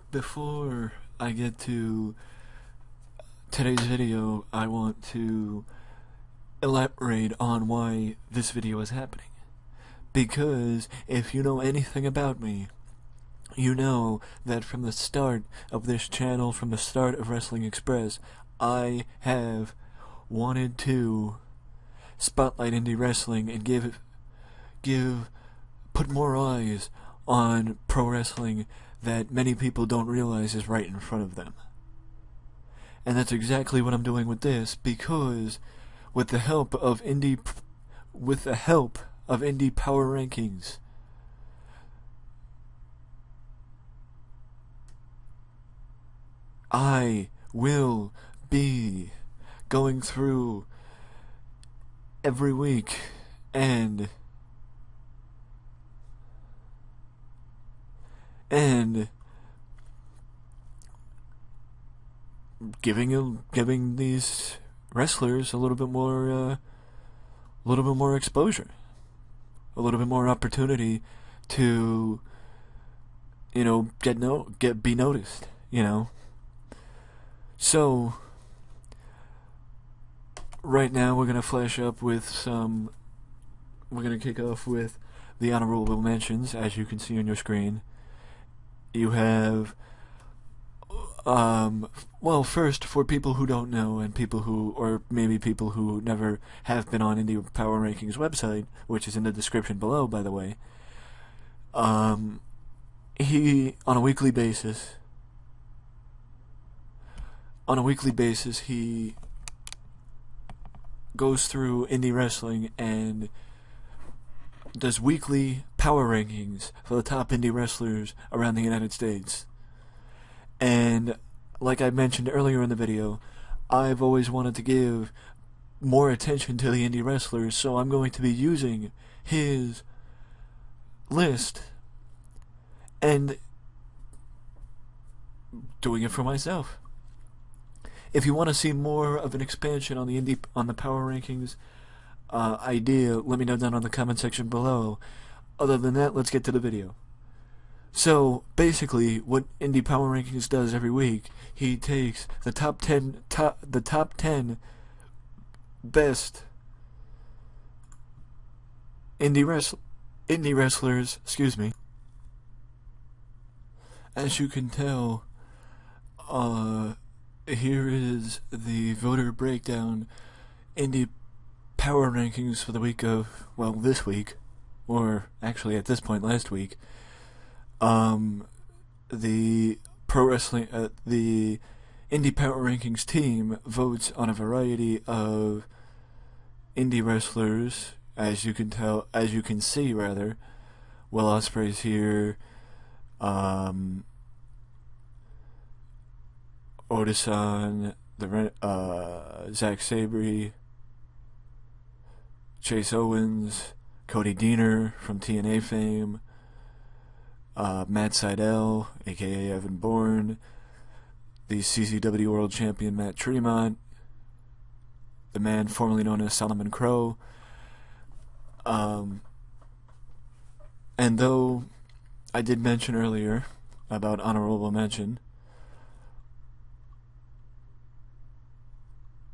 Before I get to today's video, I want to elaborate on why this video is happening. Because if you know anything about me, you know that from the start of this channel, from the start of Wrestling Express, I have wanted to spotlight indie wrestling and put more eyes on pro wrestling that many people don't realize is right in front of them. And that's exactly what I'm doing with this, because with the help of indie power rankings, I will be going through every week and giving these wrestlers a little bit more exposure, a little bit more opportunity to, be noticed, So right now we're gonna kick off with the honorable mentions. As you can see on your screen, you have well, first, for people who don't know, and people who never have been on Indie Power Rankings website, which is in the description below, by the way, he, on a weekly basis, he goes through indie wrestling and does weekly power rankings for the top indie wrestlers around the United States. And like I mentioned earlier in the video, I've always wanted to give more attention to the indie wrestlers, so I'm going to be using his list and doing it for myself. If you want to see more of an expansion on the power rankings idea, let me know down on the comment section below. Other than that, let's get to the video. So basically, what Indie Power Rankings does every week, he takes the top 10 best indie wrestlers. Excuse me. As you can tell, here is the voter breakdown. Indie Power Rankings for the week of, well, this week, or actually at this point last week. The the Indie Power Rankings team votes on a variety of indie wrestlers, as you can see, Will Ospreay's here, Odison, Zack Sabre, Chase Owens, Cody Deaner from TNA fame, Matt Sydal, aka Evan Bourne, the CZW World Champion Matt Tremont, the man formerly known as Solomon Crow. And though I did mention earlier about honorable mention,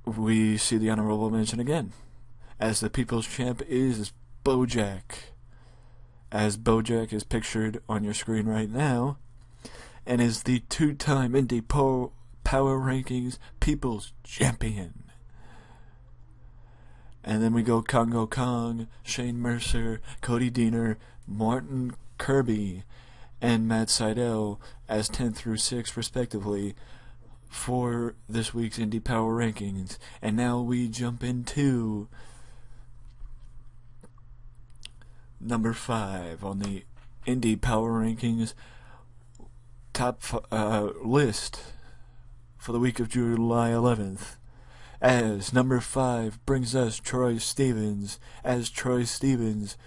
we see the honorable mention again, as the People's Champ is Bojack. As Bojack is pictured on your screen right now, and is the two-time Indie Power Rankings People's Champion. And then we go Congo Kong, Shane Mercer, Cody Deaner, Martin Kirby, and Matt Sydal as 10 through 6 respectively for this week's Indie Power Rankings. And now we jump into number 5 on the Indie Power Rankings top list for the week of July 11th. As number 5 brings us Troy Stevens, as Troy Stevens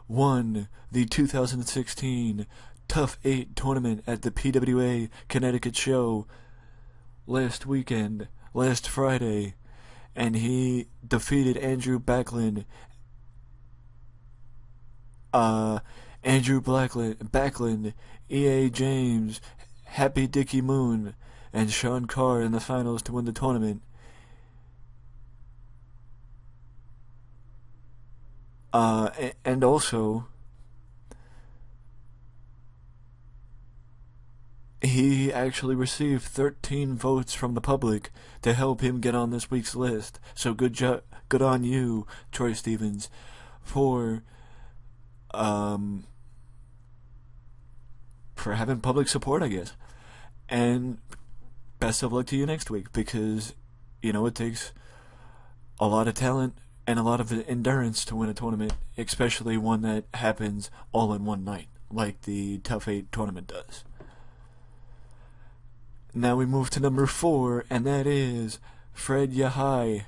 won the 2016 Tough 8 tournament at the PWA Connecticut show last Friday, and he defeated Andrew Backlund, EA James, Happy Dickie Moon and Sean Carr in the finals to win the tournament. And also, he actually received 13 votes from the public to help him get on this week's list. So good on you, Troy Stevens, for having public support, I guess. And best of luck to you next week, because it takes a lot of talent and a lot of endurance to win a tournament, especially one that happens all in one night, like the Tough 8 tournament does. Now we move to number 4, and that is Fred Yahai.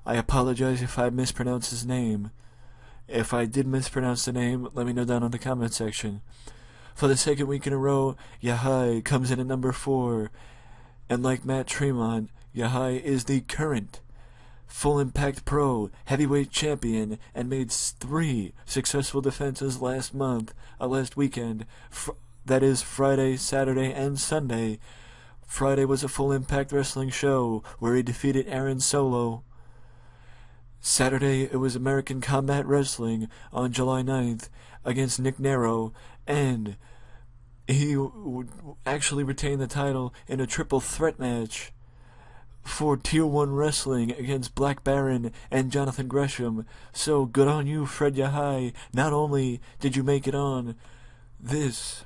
I apologize if I mispronounced his name. If I did mispronounce the name, let me know down in the comment section. For the second week in a row, Yahai comes in at number 4, and like Matt Tremont, Yahai is the current Full Impact Pro heavyweight champion and made 3 successful defenses last weekend. That is Friday, Saturday, and Sunday. Friday was a Full Impact Wrestling show where he defeated Aaron Solo. Saturday, it was American Combat Wrestling on July 9th against Nick Nero, and he actually retained the title in a triple threat match for Tier 1 Wrestling against Black Baron and Jonathan Gresham. So good on you, Fred Yahai. Not only did you make it on this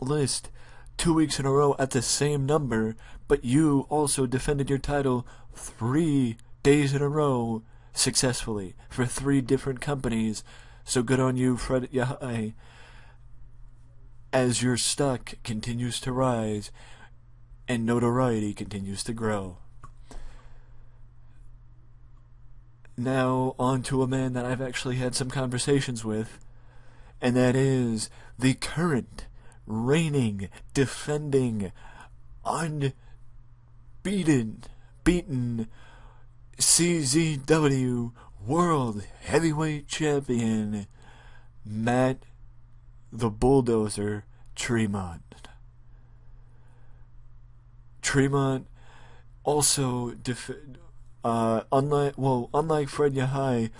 list 2 weeks in a row at the same number, but you also defended your title 3 days in a row successfully for 3 different companies. So good on you, Fred Yahai, as your stock continues to rise and notoriety continues to grow. Now on to a man that I've actually had some conversations with, and that is the current reigning, defending, beaten CZW World Heavyweight Champion, Matt the Bulldozer Tremont. Tremont also, unlike Fred Yahai,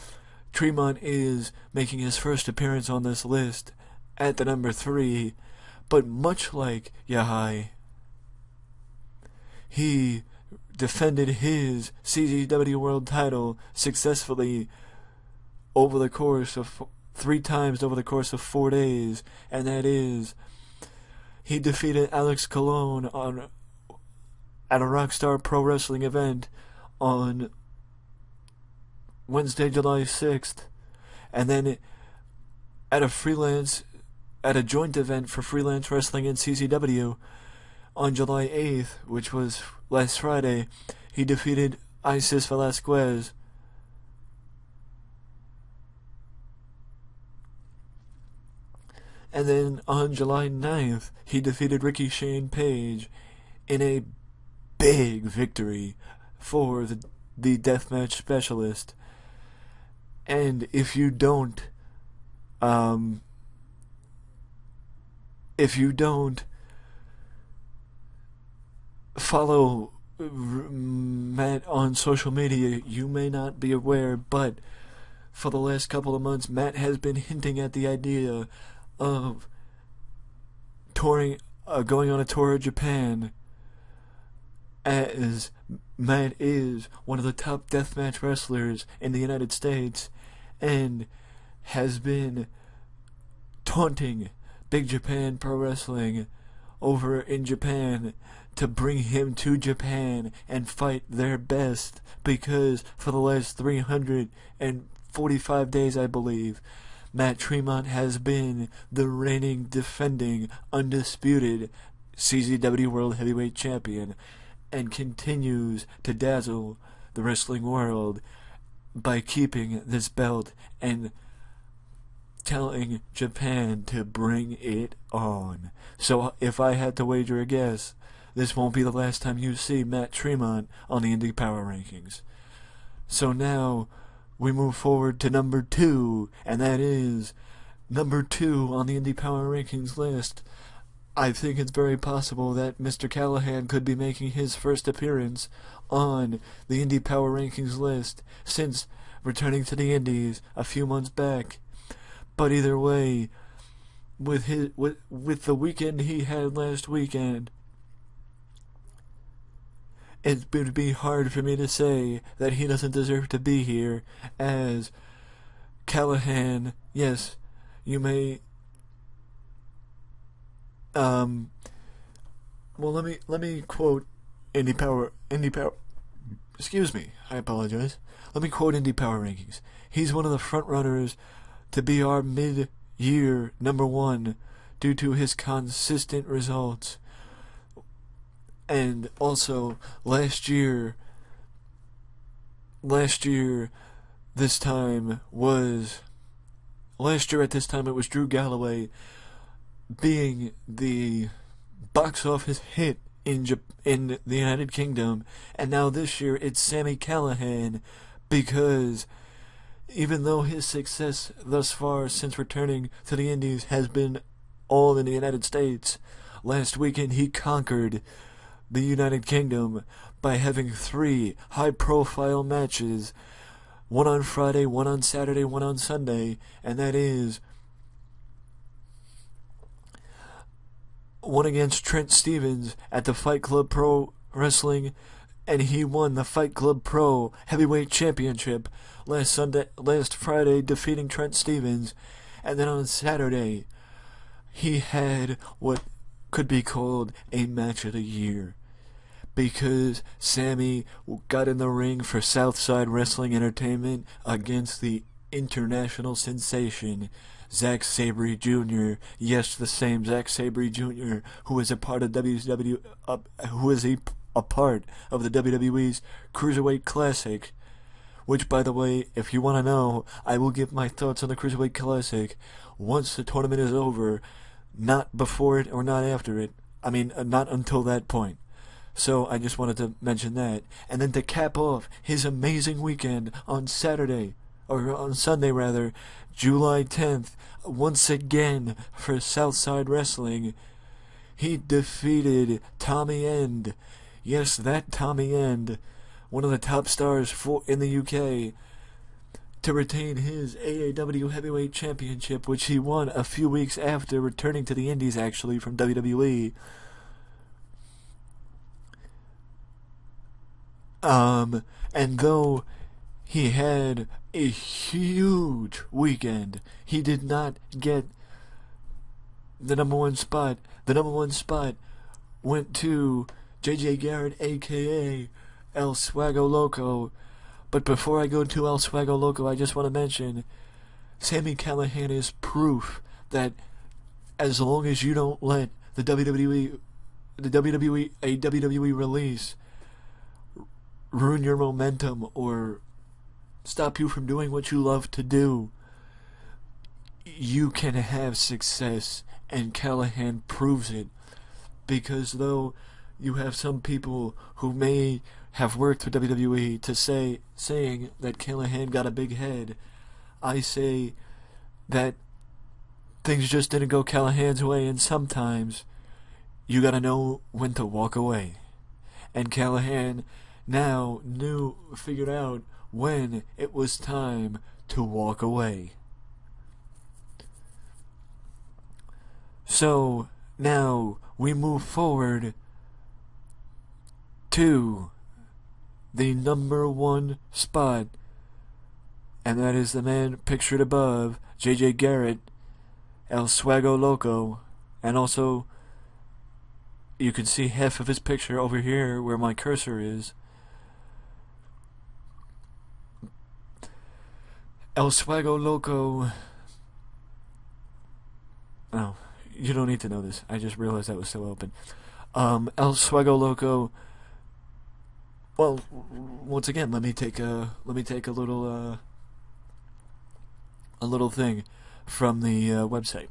Tremont is making his first appearance on this list at the number 3, but much like Yahai, he defended his CZW World title successfully over the course of 3 times over the course of 4 days, and that is, he defeated Alex Colon at a Rockstar Pro Wrestling event on Wednesday, July 6th, and then at a joint event for Freelance Wrestling and CZW on July 8th, which was last Friday, he defeated Isis Velasquez. And then on July 9th, he defeated Ricky Shane Page in a big victory for the deathmatch specialist. And if you don't follow Matt on social media, you may not be aware, but for the last couple of months, Matt has been hinting at the idea of going on a tour of Japan, as Matt is one of the top deathmatch wrestlers in the United States and has been taunting Big Japan Pro Wrestling over in Japan to bring him to Japan and fight their best, because for the last 345 days, I believe, Matt Tremont has been the reigning, defending, undisputed CZW World Heavyweight Champion, and continues to dazzle the wrestling world by keeping this belt and telling Japan to bring it on. So if I had to wager a guess, this won't be the last time you see Matt Tremont on the Indy Power Rankings. So now we move forward to number 2, and that is number 2 on the Indy Power Rankings list. I think it's very possible that Mr. Callahan could be making his first appearance on the Indy Power Rankings list since returning to the Indies a few months back. But either way, with the weekend he had last weekend, it would be hard for me to say that he doesn't deserve to be here, as Callahan, yes, you may well, let me quote Indy Power. Excuse me, I apologize. Let me quote Indy Power Rankings. He's one of the front runners to be our mid-year #1 due to his consistent results. And also, last year at this time it was Drew Galloway being the box office hit in the United Kingdom, and now this year it's Sami Callihan, because even though his success thus far since returning to the Indies has been all in the United States, last weekend he conquered the United Kingdom by having 3 high-profile matches, one on Friday, one on Saturday, one on Sunday, and that is one against Trent Stevens at the Fight Club Pro Wrestling, and he won the Fight Club Pro Heavyweight Championship last Friday, defeating Trent Stevens. And then on Saturday, he had what could be called a match of the year, because Sami got in the ring for Southside Wrestling Entertainment against the international sensation Zack Sabre Jr. Yes, the same Zack Sabre Jr. who is a part of a part of the WWE's Cruiserweight Classic. Which, by the way, if you want to know, I will give my thoughts on the Cruiserweight Classic once the tournament is over, not before it or not after it. I mean, not until that point. So I just wanted to mention that. And then to cap off his amazing weekend on Sunday rather, July 10th, once again for Southside Wrestling, he defeated Tommy End. Yes, that Tommy End, one of the top stars in the UK, to retain his AAW Heavyweight Championship, which he won a few weeks after returning to the Indies, actually, from WWE. And though he had a huge weekend, he did not get the #1 spot. The #1 spot went to JJ Garrett, aka El Swago Loco. But before I go to El Swago Loco, I just want to mention Sami Callihan is proof that as long as you don't let a WWE release ruin your momentum or stop you from doing what you love to do, you can have success, and Callahan proves it. Because though you have some people who may have worked for WWE saying that Callahan got a big head, I say that things just didn't go Callahan's way, and sometimes you gotta know when to walk away. And Callahan now figured out when it was time to walk away. So now we move forward to the #1 spot, and that is the man pictured above, JJ Garrett, El Swago Loco, and also you can see half of his picture over here where my cursor is. El Swago Loco. Oh, you don't need to know this. I just realized that was still open. El Swago Loco. Well, once again, let me take a little thing from the website.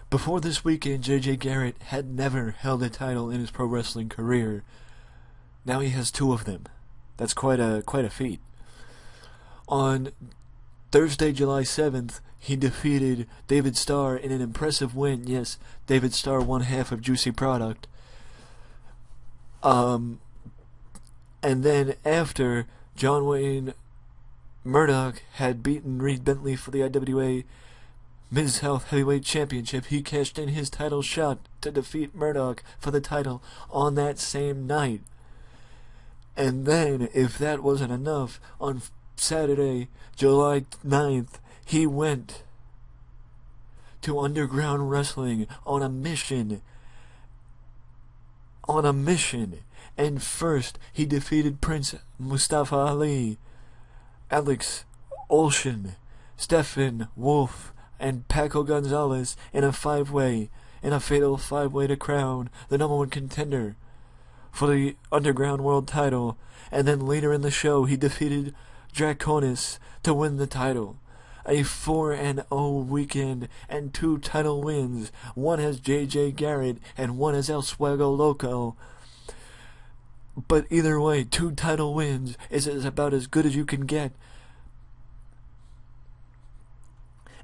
Before this weekend, JJ Garrett had never held a title in his pro wrestling career. Now he has 2 of them. That's quite a feat. On Thursday, July 7th, he defeated David Starr in an impressive win. Yes, David Starr won half of Juicy Product. And then after John Wayne Murdoch had beaten Reed Bentley for the IWA Mid-South Heavyweight Championship, he cashed in his title shot to defeat Murdoch for the title on that same night. And then, if that wasn't enough, on Saturday, July 9th, he went to Underground Wrestling on a mission. And first, he defeated Prince Mustafa Ali, Alex Olshin, Stephen Wolf, and Paco Gonzalez in a fatal five-way to crown the #1 contender for the Underground World title. And then later in the show, he defeated Draconis to win the title. A 4-0 weekend and 2 title wins. One as JJ Garrett and one as El Swago Loco. But either way, 2 title wins is about as good as you can get.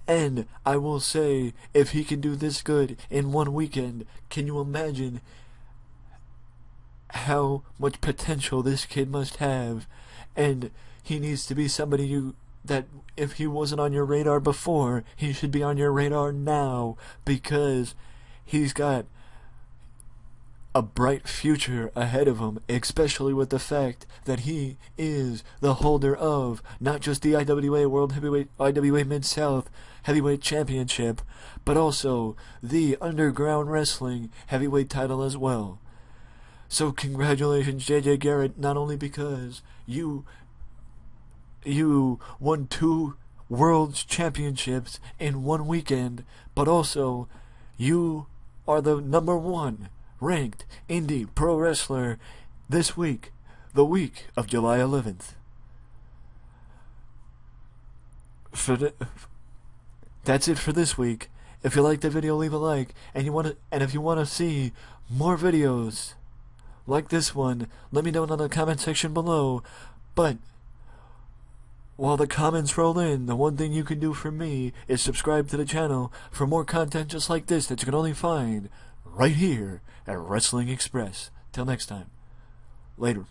And I will say, if he can do this good in one weekend, can you imagine how much potential this kid must have? And he needs to be somebody that if he wasn't on your radar before, he should be on your radar now, because he's got a bright future ahead of him, especially with the fact that he is the holder of not just the IWA World Heavyweight, IWA Mid-South Heavyweight Championship, but also the Underground Wrestling Heavyweight title as well. So congratulations, JJ Garrett, not only because you won 2 World Championships in one weekend, but also you are the #1 ranked indie pro wrestler this week, the week of July 11th. That's it for this week. If you liked the video, leave a like, and if you want to see more videos like this one, let me know in the comment section below. But while the comments roll in, the one thing you can do for me is subscribe to the channel for more content just like this that you can only find right here at Wrestling Express. Till next time, later.